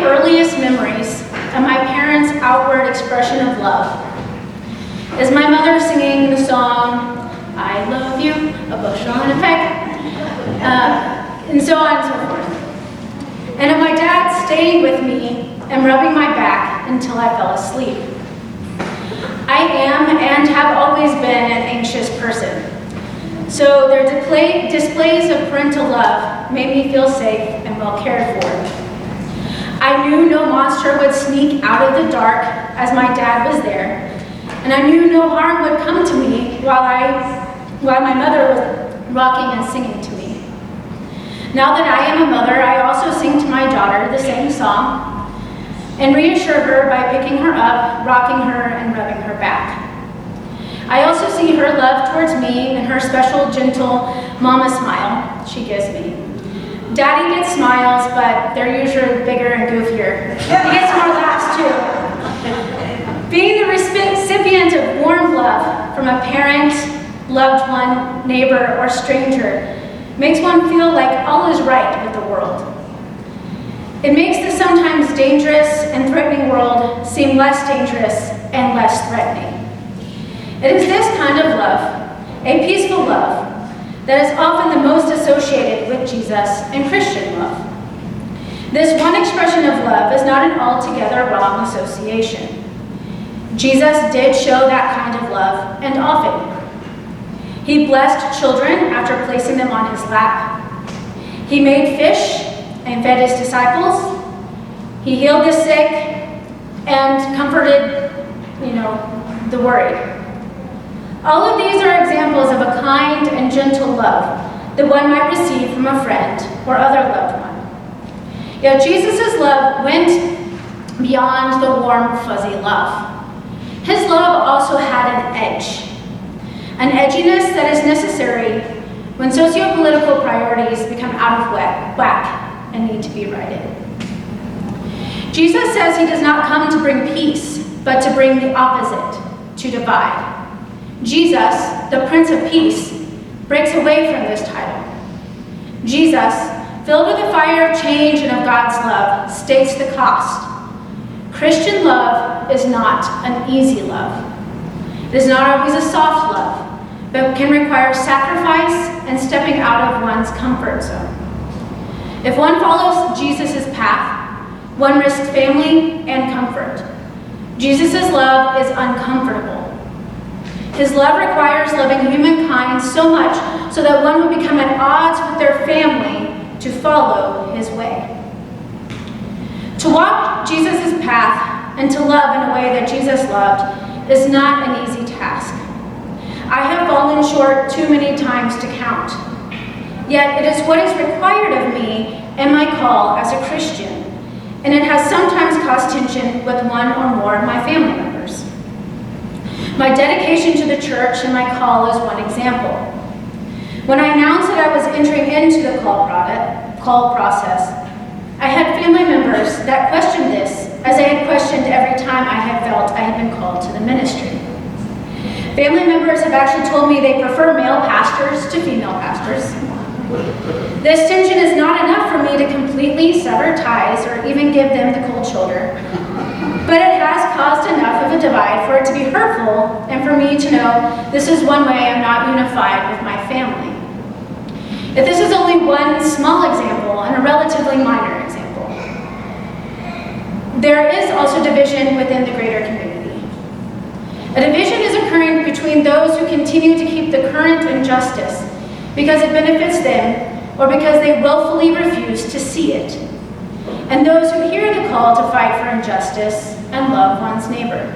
earliest memories of my parents' outward expression of love is my mother singing the song, "I love you, a bushel and a peck," and so on and so forth. And of my dad staying with me and rubbing my back until I fell asleep. I am and have always been an anxious person, so their displays of parental love made me feel safe and well cared for. I knew no monster would sneak out of the dark as my dad was there, and I knew no harm would come to me while my mother was rocking and singing to me. Now that I am a mother, I also sing to my daughter the same song and reassure her by picking her up, rocking her, and rubbing her back. I also see her love towards me and her special, gentle mama smile she gives me. Daddy gets smiles, but they're usually bigger and goofier. He gets more laughs too. Being the recipient of warm love from a parent, loved one, neighbor, or stranger makes one feel like all is right with the world. It makes the sometimes dangerous and threatening world seem less dangerous and less threatening. It is this kind of love, a peaceful love, that is often the most associated with Jesus and Christian love. This one expression of love is not an altogether wrong association. Jesus did show that kind of love, and often. He blessed children after placing them on his lap. He made fish and fed his disciples. He healed the sick and comforted, the worried. All of these are examples of a kind and gentle love that one might receive from a friend or other loved one. Yet Jesus' love went beyond the warm, fuzzy love. His love also had an edge, an edginess that is necessary when socio-political priorities become out of whack and need to be righted. Jesus says he does not come to bring peace, but to bring the opposite, to divide. Jesus, the Prince of Peace, breaks away from this title. Jesus, filled with the fire of change and of God's love, states the cost. Christian love is not an easy love. It is not always a soft love, but can require sacrifice and stepping out of one's comfort zone. If one follows Jesus' path, one risks family and comfort. Jesus' love is uncomfortable. His love requires loving humankind so much so that one will become at odds with their family to follow his way. To walk Jesus' path and to love in a way that Jesus loved is not an easy task. I have fallen short too many times to count. Yet it is what is required of me and my call as a Christian, and it has sometimes caused tension with one or more of my family members. My dedication to the church and my call is one example. When I announced that I was entering into the call process, I had family members that questioned this as I had questioned every time I had felt I had been called to the ministry. Family members have actually told me they prefer male pastors to female pastors. This tension is not enough for me to completely sever ties or even give them the cold shoulder, but it has caused enough of a divide for it to be hurtful and for me to know this is one way I'm not unified with my family. If this is only one small example and a relatively minor example, there is also division within the greater community. A division is occurring between those who continue to keep the current injustice because it benefits them or because they willfully refuse to see it, and those who hear the call to fight for injustice and love one's neighbor.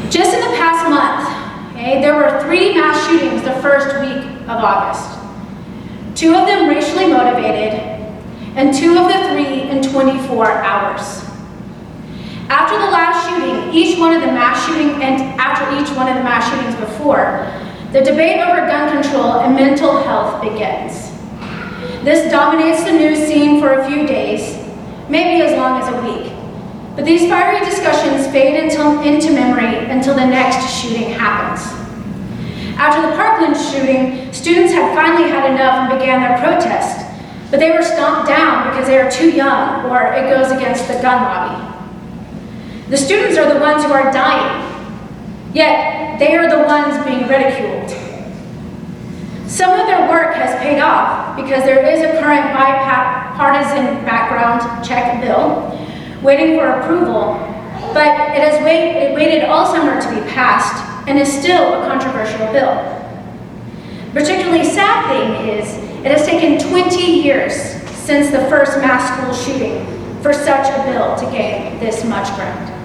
Just in the past month, there were 3 mass shootings the first week of August. 2 of them racially motivated, and 2 of the 3 in 24 hours. After the last shooting, and after each one of the mass shootings before, the debate over gun control and mental health begins. This dominates the news scene for a few days, maybe as long as a week. But these fiery discussions fade into memory until the next shooting happens. After the Parkland shooting, students had finally had enough and began their protest. but they were stomped down because they are too young or it goes against the gun lobby. The students are the ones who are dying, yet they are the ones being ridiculed. Some of their work has paid off because there is a current bipartisan background check bill waiting for approval, but it has waited all summer to be passed and is still a controversial bill. Particularly sad thing is, it has taken 20 years since the first mass school shooting for such a bill to gain this much ground.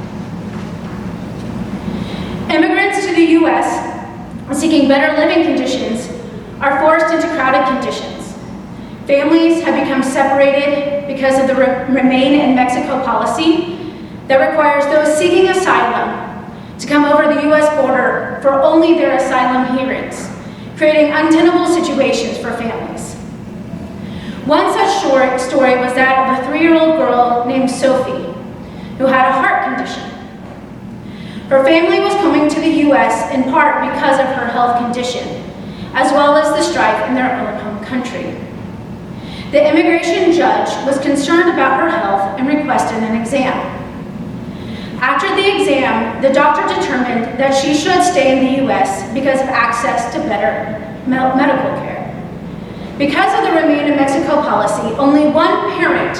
Immigrants to the U.S. seeking better living conditions are forced into crowded conditions. Families have become separated because of the Remain in Mexico policy that requires those seeking asylum to come over the U.S. border for only their asylum hearings, creating untenable situations for families. One such story was that of a 3-year-old girl named Sophie, who had a heart condition. Her family was coming to the U.S. in part because of her health condition, as well as the strife in their own home country. The immigration judge was concerned about her health and requested an exam. After the exam, the doctor determined that she should stay in the U.S. because of access to better medical care. Because of the Remain in Mexico policy, only one parent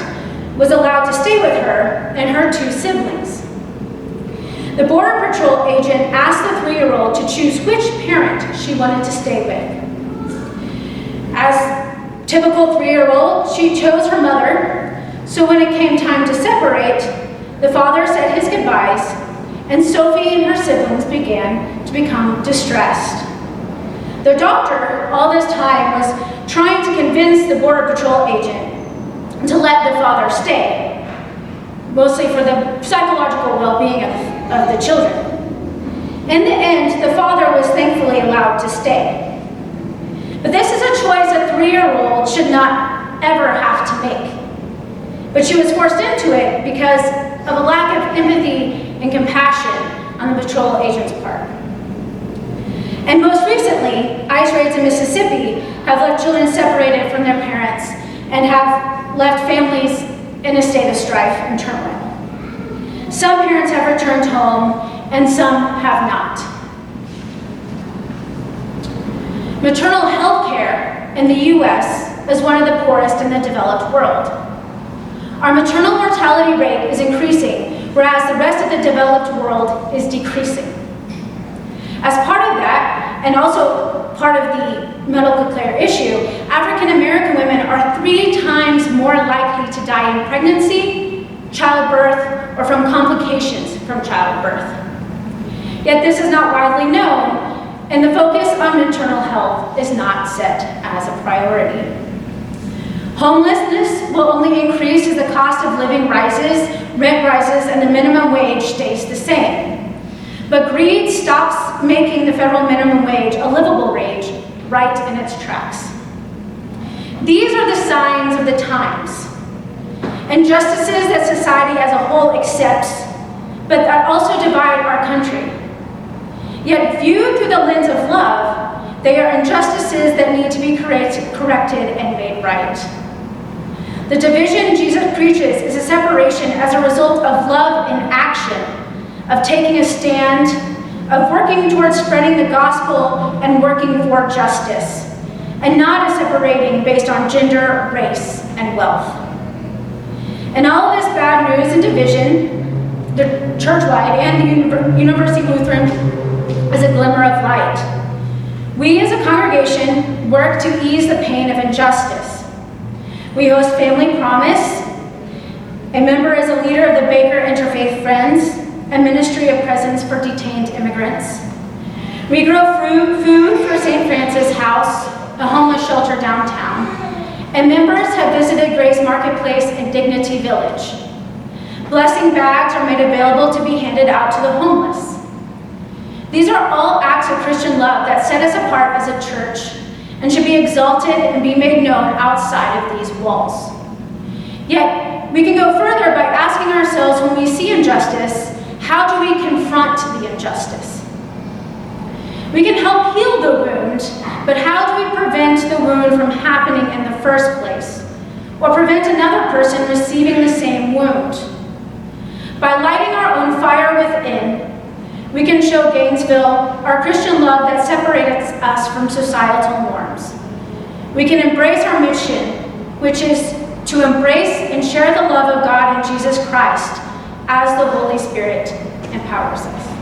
was allowed to stay with her and her 2 siblings. The Border Patrol agent asked the 3-year-old to choose which parent she wanted to stay with. As typical 3-year-old, she chose her mother, so when it came time to separate, the father said his goodbyes, and Sophie and her siblings began to become distressed. The doctor, all this time, was trying to convince the Border Patrol agent to let the father stay, mostly for the psychological well-being of the children. In the end, the father was thankfully allowed to stay. But this is a choice a 3-year-old should not ever have to make. But she was forced into it because of a lack of empathy and compassion on the patrol agent's part. And most recently, ICE raids in Mississippi have left children separated from their parents and have left families in a state of strife and turmoil. Some parents have returned home and some have not. Maternal health care in the U.S. is one of the poorest in the developed world. Our maternal mortality rate is increasing, whereas the rest of the developed world is decreasing. As part of that, and also part of the medical care issue, African American women are 3 times more likely to die in pregnancy, childbirth, or from complications from childbirth. Yet this is not widely known, and the focus on maternal health is not set as a priority. Homelessness will only increase as the cost of living rises, rent rises, and the minimum wage stays the same. But greed stops making the federal minimum wage a livable wage right in its tracks. These are the signs of the times. Injustices that society as a whole accepts, but that also divide our country. Yet viewed through the lens of love, they are injustices that need to be corrected and made right. The division Jesus preaches is a separation as a result of love in action, of taking a stand, of working towards spreading the gospel and working for justice, and not a separating based on gender, race, and wealth. In all of this bad news and division, the churchwide and the University Lutheran is a glimmer of light. We as a congregation work to ease the pain of injustice. We host Family Promise. A member is a leader of the Baker Interfaith Friends, a ministry of presence for detained immigrants. We grow food for St. Francis House, a homeless shelter downtown, and members have visited Grace Marketplace and Dignity Village. Blessing bags are made available to be handed out to the homeless. These are all acts of Christian love that set us apart as a church and should be exalted and be made known outside of these walls. Yet, we can go further by asking ourselves when we see injustice, how do we confront the injustice? We can help heal the wound, but how do we prevent the wound from happening in the first place? or prevent another person receiving the same wound. By lighting our own fire within, we can show Gainesville our Christian love that separates us from societal norms. We can embrace our mission, which is to embrace and share the love of God in Jesus Christ as the Holy Spirit empowers us.